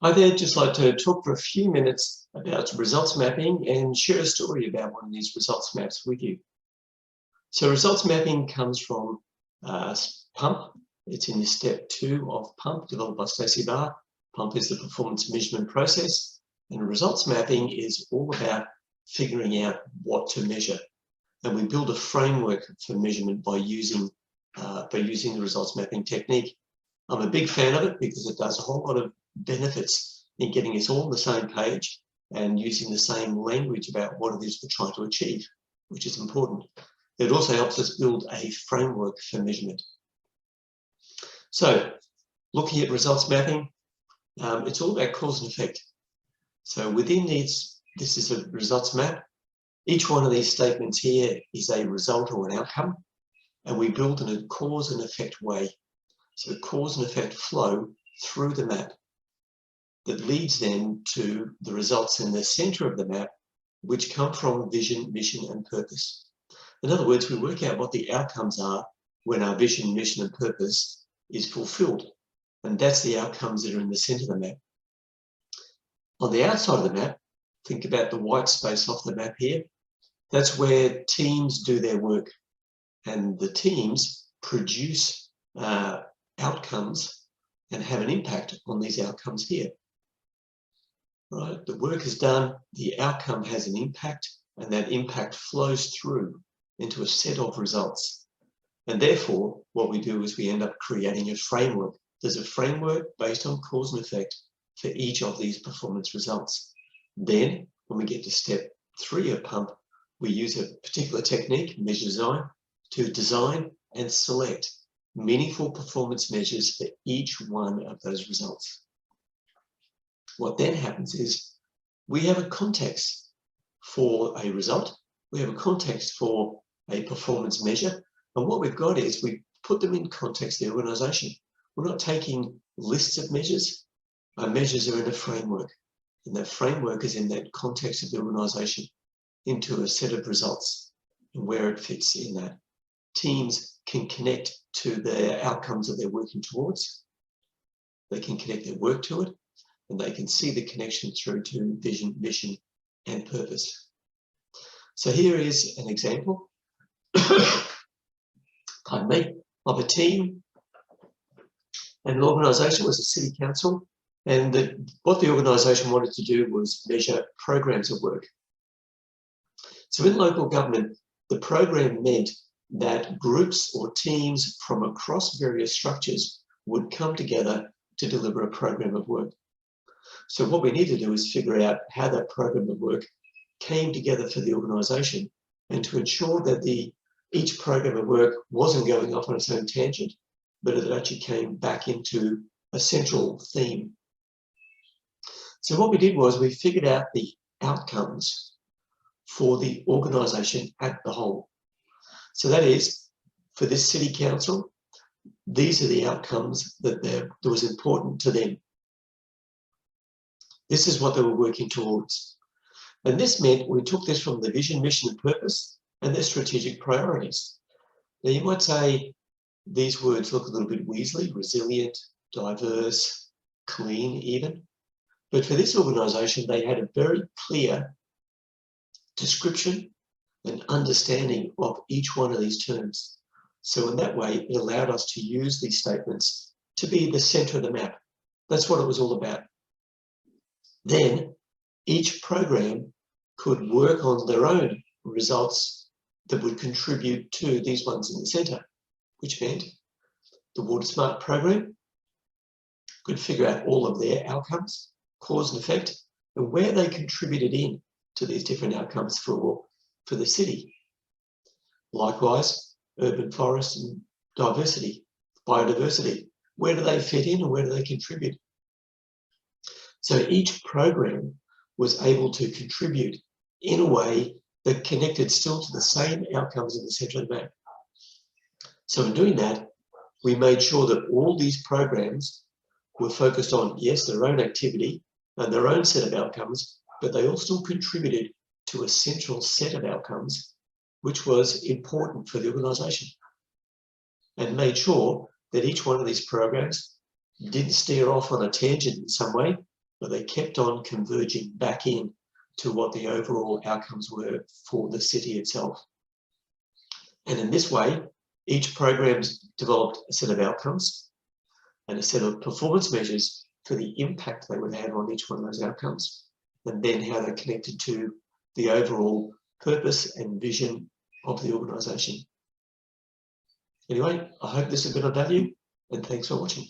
Hi there, just like to talk for a few minutes about results mapping and share a story about one of these results maps with you. So results mapping comes from PUMP. It's in step 2 of PUMP, developed by Stacey Barr. PUMP is the performance measurement process, and results mapping is all about figuring out what to measure. And we build a framework for measurement by using the results mapping technique. I'm a big fan of it because it does a whole lot of benefits in getting us all on the same page and using the same language about what it is we're trying to achieve, which is important. It also helps us build a framework for measurement. So, looking at results mapping, it's all about cause and effect. So within this is a results map. Each one of these statements here is a result or an outcome, and we build in a cause and effect way. So cause and effect flow through the map that leads then to the results in the center of the map, which come from vision, mission, and purpose. In other words, we work out what the outcomes are when our vision, mission, and purpose is fulfilled. And that's the outcomes that are in the center of the map. On the outside of the map, think about the white space off the map here. That's where teams do their work. And the teams produce outcomes and have an impact on these outcomes here. Right? The work is done, the outcome has an impact, and that impact flows through into a set of results. And therefore, what we do is we end up creating a framework. There's a framework based on cause and effect for each of these performance results. Then, when we get to step 3 of PUMP, we use a particular technique, measure design, to design and select meaningful performance measures for each one of those results. What then happens is we have a context for a result, we have a context for a performance measure, and what we've got is we put them in context of the organisation. We're not taking lists of measures. Our measures are in a framework, and that framework is in that context of the organisation into a set of results and where it fits in that. Teams can connect to the outcomes that they're working towards. They can connect their work to it, and they can see the connection through to vision, mission, and purpose. So here is an example, pardon me, of a team. And an organisation was a city council, and what the organisation wanted to do was measure programs of work. So in local government, the program meant that groups or teams from across various structures would come together to deliver a program of work. So what we need to do is figure out how that program of work came together for the organisation, and to ensure that each program of work wasn't going off on its own tangent, but it actually came back into a central theme. So what we did was we figured out the outcomes for the organisation at the whole. So that is, for this city council, these are the outcomes that was important to them. This is what they were working towards. And this meant we took this from the vision, mission, and purpose, and their strategic priorities. Now you might say these words look a little bit weaselly, resilient, diverse, clean even. But for this organisation, they had a very clear description and understanding of each one of these terms. So in that way, it allowed us to use these statements to be the centre of the map. That's what it was all about. Then each program could work on their own results that would contribute to these ones in the centre, which meant the Water Smart program could figure out all of their outcomes, cause and effect, and where they contributed in to these different outcomes for the city. Likewise, urban forest and diversity, biodiversity, where do they fit in and where do they contribute? So each program was able to contribute in a way that connected still to the same outcomes in the centre of the map. So in doing that, we made sure that all these programs were focused on, yes, their own activity and their own set of outcomes, but they all still contributed to a central set of outcomes, which was important for the organisation, and made sure that each one of these programs didn't steer off on a tangent in some way, but they kept on converging back in to what the overall outcomes were for the city itself. And in this way, each program's developed a set of outcomes and a set of performance measures for the impact they would have on each one of those outcomes, and then how they're connected to the overall purpose and vision of the organisation. Anyway, I hope this has been of value, and thanks for watching.